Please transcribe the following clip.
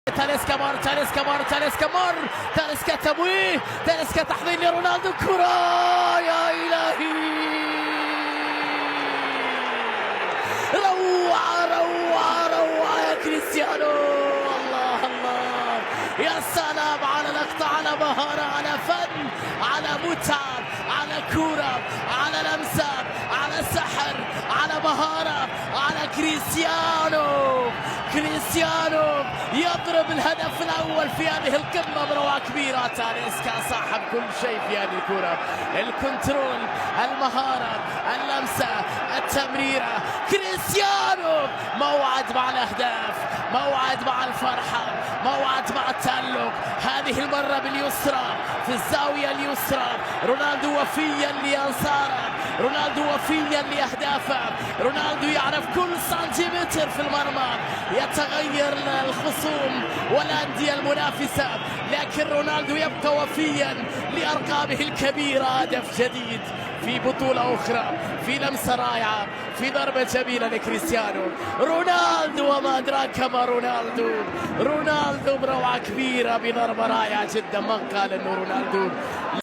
تاليسكا مر تاليسكا تمويه، تاليسكا تحضير لرونالدو، كرة يا إلهي، روعة يا كريستيانو، الله يا سلام على لقطة، على مهارة، على فن، على متعة، على كرة، على لمسة، على سحر، على مهارة، على كريستيانو يضرب الهدف الأول في هذه القمة بروعة كبيرة. تاليسكا صاحب كل شيء في هذه الكرة، الكنترول، المهارة، اللمسة، التمريرة. كريستيانو موعد مع الأهداف، موعد مع الفرحة، موعد مع التألق، هذه المرة باليسرى في الزاوية اليسرى. رونالدو وفيا لأنصاره، رونالدو وفيا لأهدافه، رونالدو يعرف كل سنتيمتر في المرمى، يتغير الخصوم والأندية المنافسة، لكن رونالدو يبقى وفيا لأرقامه الكبيرة. هدف جديد في بطولة أخرى، في لمسة رائعة، في ضربة جميلة لكريستيانو رونالدو، وما أدراك ما رونالدو بروعة كبيرة بضربة رائعة جدا. من قال أنه رونالدو